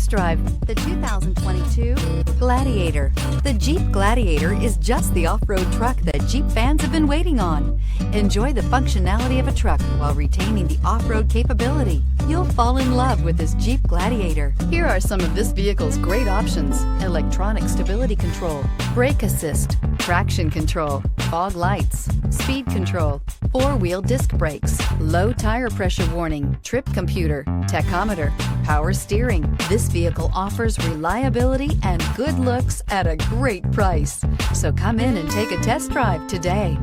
test drive the 2022 Gladiator. The Jeep Gladiator is just the off-road truck that Jeep fans have been waiting on. Enjoy the functionality of a truck while retaining the off-road capability. You'll fall in love with this Jeep Gladiator. Here are some of this vehicle's great options: electronic stability control, brake assist, traction control, fog lights, speed control, four-wheel disc brakes, low tire pressure warning, trip computer, tachometer, power steering. This vehicle offers reliability and good looks at a great price. So come in and take a test drive today.